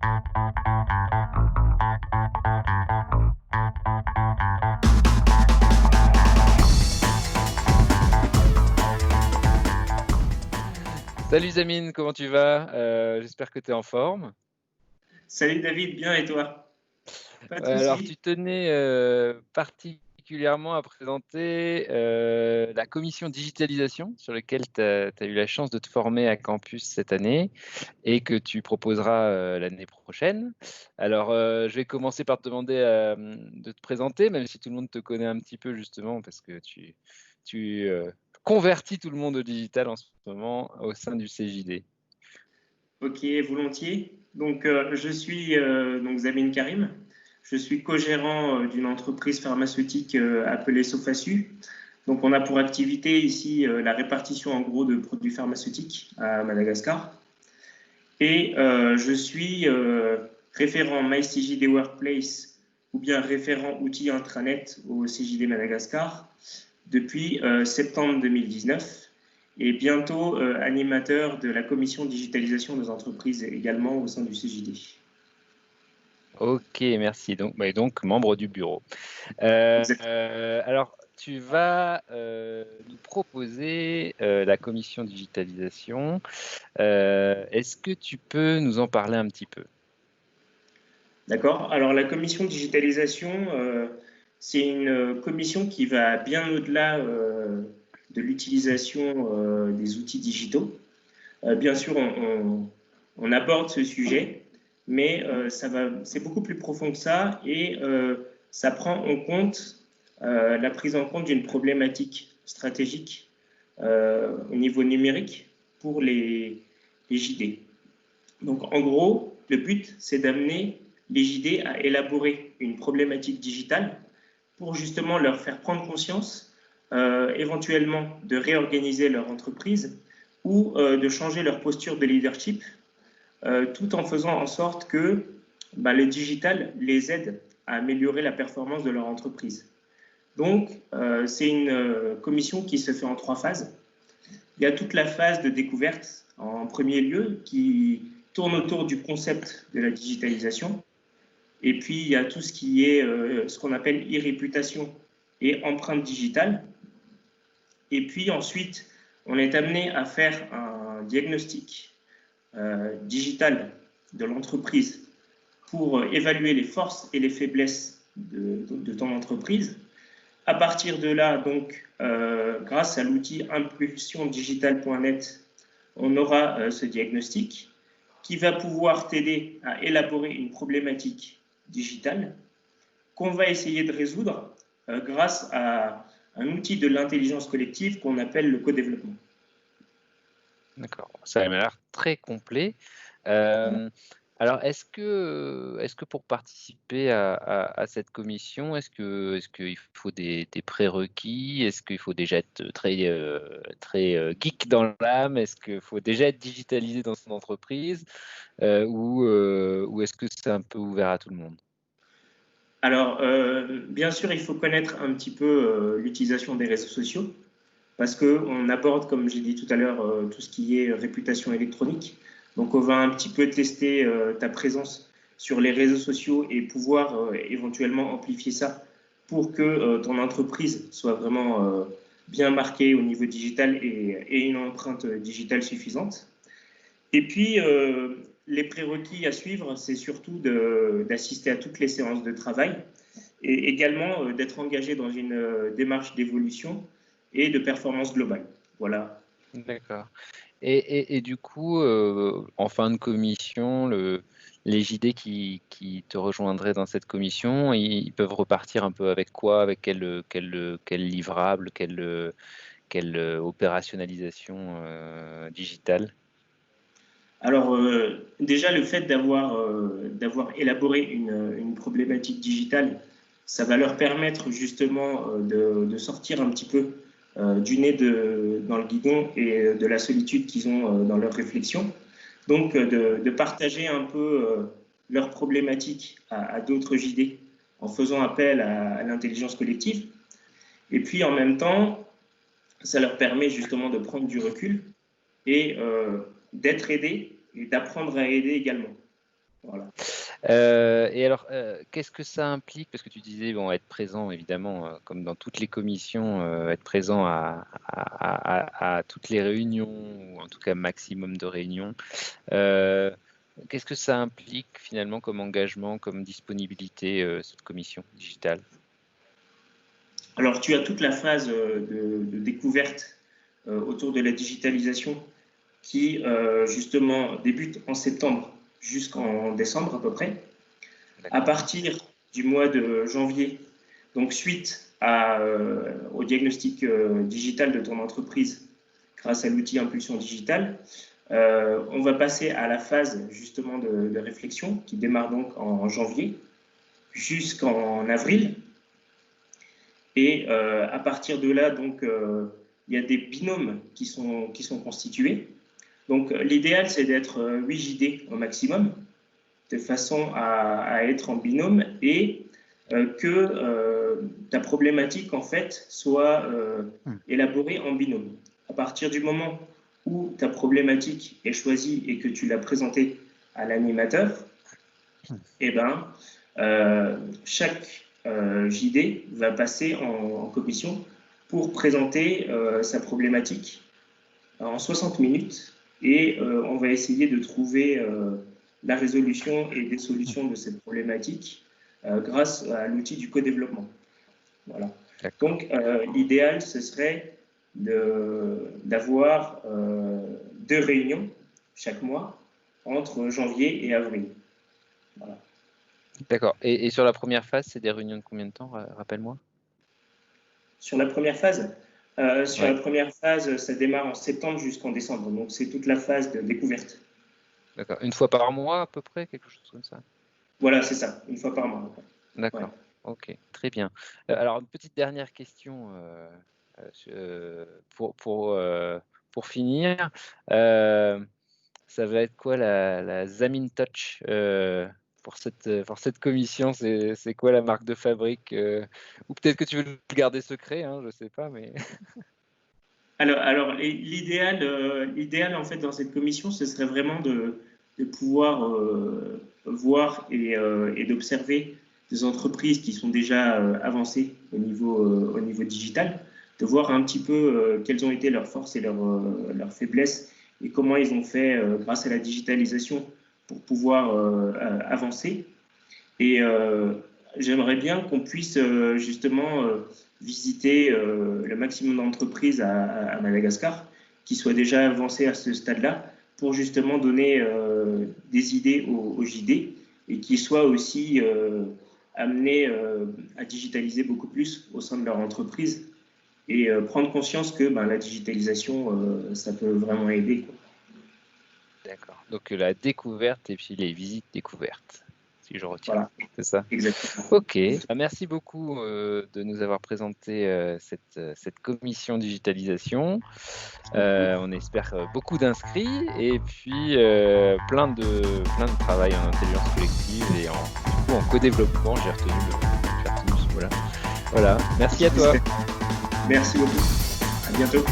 Salut Zamine, comment tu vas? J'espère que tu es en forme. Salut David, bien et toi? Pas de Alors, souci. tu tenais particulièrement à présenter la commission digitalisation sur laquelle tu as eu la chance de te former à Campus cette année et que tu proposeras l'année prochaine. Alors, je vais commencer par te demander de te présenter, même si tout le monde te connaît un petit peu justement, parce que tu convertis tout le monde au digital en ce moment au sein du CJD. Ok, volontiers. Donc, je suis donc Zamin Karim. Je suis co-gérant d'une entreprise pharmaceutique appelée Sofasu. Donc, on a pour activité ici la répartition en gros de produits pharmaceutiques à Madagascar. Et je suis référent MyCJD Workplace ou bien référent outils intranet au CJD Madagascar depuis septembre 2019 et bientôt animateur de la commission digitalisation des entreprises également au sein du CJD. Ok, merci. Donc membre du bureau. Exactement. Alors, tu vas nous proposer la commission digitalisation. Est-ce que tu peux nous en parler un petit peu? D'accord. Alors la commission digitalisation, c'est une commission qui va bien au-delà de l'utilisation des outils digitaux. Bien sûr, on aborde ce sujet, mais c'est beaucoup plus profond que ça et ça prend en compte la prise en compte d'une problématique stratégique au niveau numérique pour les JD. Donc, en gros, le but, c'est d'amener les JD à élaborer une problématique digitale pour justement leur faire prendre conscience, éventuellement de réorganiser leur entreprise ou de changer leur posture de leadership, tout en faisant en sorte que le digital les aide à améliorer la performance de leur entreprise. Donc, c'est une commission qui se fait en 3 phases. Il y a toute la phase de découverte en premier lieu qui tourne autour du concept de la digitalisation. Et puis, il y a tout ce qui est ce qu'on appelle e-réputation et empreinte digitale. Et puis ensuite, on est amené à faire un diagnostic digital de l'entreprise pour évaluer les forces et les faiblesses de ton entreprise. À partir de là, donc, grâce à l'outil impulsiondigital.net, on aura ce diagnostic qui va pouvoir t'aider à élaborer une problématique digitale qu'on va essayer de résoudre grâce à un outil de l'intelligence collective qu'on appelle le co-développement. D'accord, ça m'a l'air très complet. Alors, est-ce que pour participer à cette commission, est-ce qu'il faut des prérequis? Est-ce qu'il faut déjà être très geek dans l'âme? Est-ce qu'il faut déjà être digitalisé dans son entreprise? Ou est-ce que c'est un peu ouvert à tout le monde? Alors, bien sûr, il faut connaître un petit peu l'utilisation des réseaux sociaux parce qu'on aborde, comme j'ai dit tout à l'heure, tout ce qui est réputation électronique. Donc, on va un petit peu tester ta présence sur les réseaux sociaux et pouvoir éventuellement amplifier ça pour que ton entreprise soit vraiment bien marquée au niveau digital et une empreinte digitale suffisante. Et puis, les prérequis à suivre, c'est surtout d'assister à toutes les séances de travail et également d'être engagé dans une démarche d'évolution et de performance globale. Voilà. D'accord. Et du coup, en fin de commission, les JD qui te rejoindraient dans cette commission, ils peuvent repartir un peu avec quoi? Avec quel livrable, quelle opérationnalisation digitale? Alors, déjà, le fait d'avoir élaboré une problématique digitale, ça va leur permettre justement de sortir un petit peu du nez dans le guidon et de la solitude qu'ils ont dans leur réflexion. Donc, de partager un peu leurs problématiques à d'autres JD en faisant appel à l'intelligence collective. Et puis, en même temps, ça leur permet justement de prendre du recul et d'être aidés et d'apprendre à aider également. Voilà. Et alors, qu'est-ce que ça implique? Parce que tu disais, bon, être présent évidemment, comme dans toutes les commissions, être présent à toutes les réunions ou en tout cas maximum de réunions. Qu'est-ce que ça implique finalement comme engagement, comme disponibilité, cette commission digitale? Alors, tu as toute la phase de découverte autour de la digitalisation qui, justement, débute en septembre jusqu'en décembre à peu près. À D'accord. partir du mois de janvier, donc suite au diagnostic digital de ton entreprise grâce à l'outil Impulsion Digitale, on va passer à la phase justement de réflexion qui démarre donc en janvier jusqu'en avril. Et à partir de là, donc, il y a des binômes qui sont constitués. Donc, l'idéal, c'est d'être 8 JD au maximum, de façon à être en binôme et que ta problématique, en fait, soit élaborée en binôme. À partir du moment où ta problématique est choisie et que tu l'as présentée à l'animateur, eh ben, chaque JD va passer en commission pour présenter sa problématique en 60 minutes et on va essayer de trouver la résolution et des solutions de cette problématique grâce à l'outil du co-développement. Voilà. Donc, l'idéal, ce serait d'avoir 2 réunions chaque mois entre janvier et avril. Voilà. D'accord. Et sur la première phase, c'est des réunions de combien de temps, rappelle-moi? Sur la première phase, la première phase, ça démarre en septembre jusqu'en décembre. Donc, c'est toute la phase de découverte. D'accord. Une fois par mois à peu près, quelque chose comme ça? Voilà, c'est ça, une fois par mois. D'accord. Ouais. OK, très bien. Alors une petite dernière question, pour finir. Ça va être quoi la Zamin Touch, pour cette commission? C'est quoi la marque de fabrique? Ou peut-être que tu veux le garder secret, hein, je sais pas, mais Alors l'idéal, en fait, dans cette commission, ce serait vraiment de pouvoir voir et d'observer des entreprises qui sont déjà avancées au niveau digital, de voir un petit peu quelles ont été leurs forces et leurs faiblesses et comment ils ont fait grâce à la digitalisation pour pouvoir avancer. Et j'aimerais bien qu'on puisse justement visiter le maximum d'entreprises à Madagascar qui soient déjà avancées à ce stade-là pour justement donner des idées aux JD et qui soient aussi amenés à digitaliser beaucoup plus au sein de leur entreprise et prendre conscience que la digitalisation, ça peut vraiment aider, quoi. d'accord. Donc la découverte et puis les visites découvertes, si je retiens. Voilà, C'est ça? exactement. OK. Merci beaucoup, de nous avoir présenté, cette commission digitalisation. On espère, beaucoup d'inscrits et puis, plein de travail en intelligence collective et du coup en co-développement. J'ai retenu ce voilà. Voilà. Merci à toi. Merci beaucoup. À bientôt.